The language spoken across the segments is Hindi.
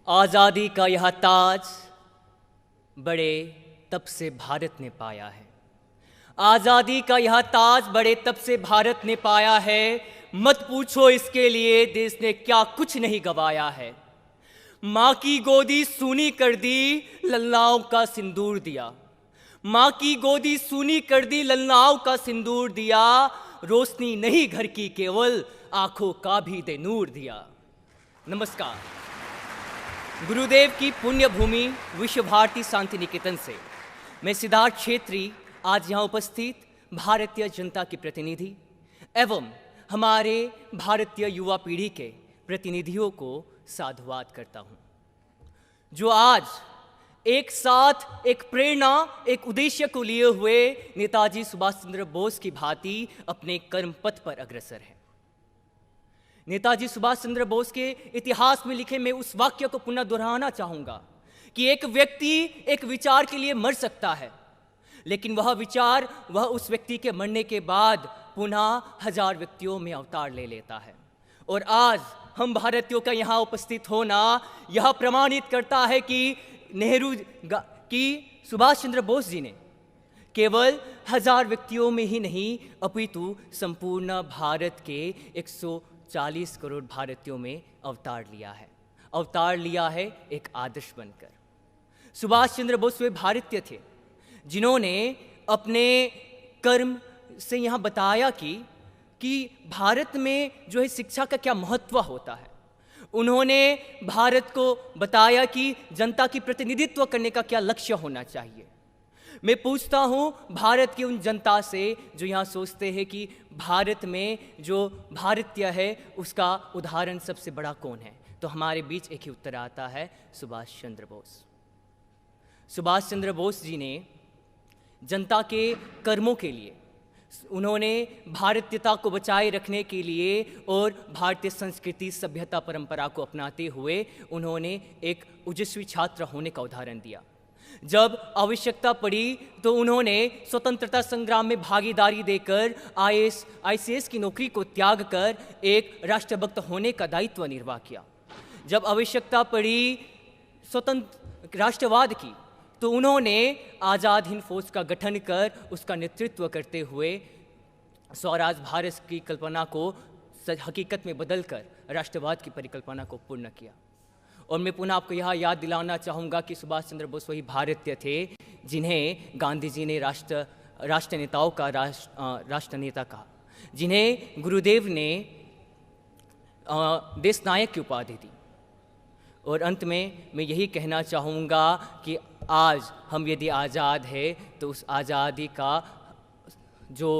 आज़ादी का यह ताज बड़े तब से भारत ने पाया है। आज़ादी का यह ताज बड़े तब से भारत ने पाया है। मत पूछो इसके लिए देश ने क्या कुछ नहीं गवाया है। माँ की गोदी सूनी कर दी, ललनाओं का सिंदूर दिया। माँ की गोदी सूनी कर दी, ललनाओं का सिंदूर दिया। रोशनी नहीं घर की, केवल आंखों का भी दे नूर दिया। नमस्कार। गुरुदेव की पुण्य भूमि विश्व भारती शांति निकेतन से मैं सिद्धार्थ छेत्री आज यहाँ उपस्थित भारतीय जनता की प्रतिनिधि एवं हमारे भारतीय युवा पीढ़ी के प्रतिनिधियों को साधुवाद करता हूँ, जो आज एक साथ एक प्रेरणा, एक उद्देश्य को लिए हुए नेताजी सुभाष चंद्र बोस की भांति अपने कर्म पथ पर अग्रसर है। नेताजी सुभाष चंद्र बोस के इतिहास में लिखे मैं उस वाक्य को पुनः दोहराना चाहूंगा कि एक व्यक्ति एक विचार के लिए मर सकता है, लेकिन वह विचार वह उस व्यक्ति के मरने के बाद पुनः हजार व्यक्तियों में अवतार ले लेता है। और आज हम भारतीयों का यहाँ उपस्थित होना यह प्रमाणित करता है कि सुभाष चंद्र बोस जी ने केवल हजार व्यक्तियों में ही नहीं अपितु संपूर्ण भारत के 140 करोड़ भारतीयों में अवतार लिया है एक आदर्श बनकर। सुभाष चंद्र बोस वे भारतीय थे जिन्होंने अपने कर्म से यहाँ बताया कि भारत में जो है शिक्षा का क्या महत्व होता है। उन्होंने भारत को बताया कि जनता की प्रतिनिधित्व करने का क्या लक्ष्य होना चाहिए। मैं पूछता हूँ भारत की उन जनता से जो यहाँ सोचते हैं कि भारत में जो भारतीय है उसका उदाहरण सबसे बड़ा कौन है, तो हमारे बीच एक ही उत्तर आता है, सुभाष चंद्र बोस। सुभाष चंद्र बोस जी ने जनता के कर्मों के लिए, उन्होंने भारतीयता को बचाए रखने के लिए और भारतीय संस्कृति सभ्यता परंपरा को अपनाते हुए उन्होंने एक ओजस्वी छात्र होने का उदाहरण दिया। जब आवश्यकता पड़ी तो उन्होंने स्वतंत्रता संग्राम में भागीदारी देकर IAS की नौकरी को त्याग कर एक राष्ट्रभक्त होने का दायित्व निर्वाह किया। जब आवश्यकता पड़ी स्वतंत्र राष्ट्रवाद की तो उन्होंने आज़ाद हिंद फौज का गठन कर उसका नेतृत्व करते हुए स्वराज भारत की कल्पना को हकीकत में बदलकर राष्ट्रवाद की परिकल्पना को पूर्ण किया। और मैं पुनः आपको यह याद दिलाना चाहूँगा कि सुभाष चंद्र बोस वही भारतीय थे जिन्हें गांधी जी ने राष्ट्र नेताओं का राष्ट्र नेता कहा, जिन्हें गुरुदेव ने देश नायक की उपाधि दी। और अंत में मैं यही कहना चाहूँगा कि आज हम यदि आज़ाद है तो उस आज़ादी का जो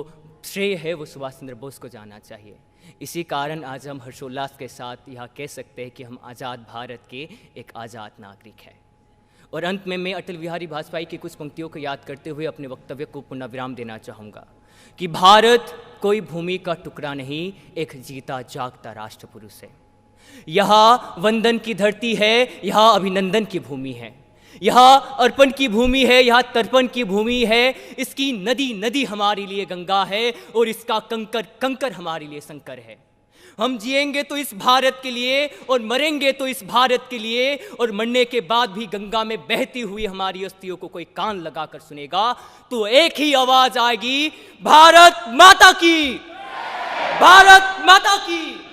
श्रेय है वो सुभाष चंद्र बोस को जाना चाहिए। इसी कारण आज हम हर्षोल्लास के साथ यह कह सकते हैं कि हम आज़ाद भारत के एक आज़ाद नागरिक हैं। और अंत में मैं अटल बिहारी वाजपेयी की कुछ पंक्तियों को याद करते हुए अपने वक्तव्य को पुनः विराम देना चाहूँगा कि भारत कोई भूमि का टुकड़ा नहीं, एक जीता जागता राष्ट्र पुरुष है। यहाँ वंदन की धरती है, यहाँ अभिनंदन की भूमि है, यहाँ अर्पण की भूमि है, यहाँ तर्पण की भूमि है। इसकी नदी नदी हमारे लिए गंगा है और इसका कंकर कंकर हमारे लिए शंकर है। हम जिएंगे तो इस भारत के लिए और मरेंगे तो इस भारत के लिए, और मरने के बाद भी गंगा में बहती हुई हमारी अस्थियों को कोई कान लगाकर सुनेगा तो एक ही आवाज आएगी, भारत माता की, भारत माता की।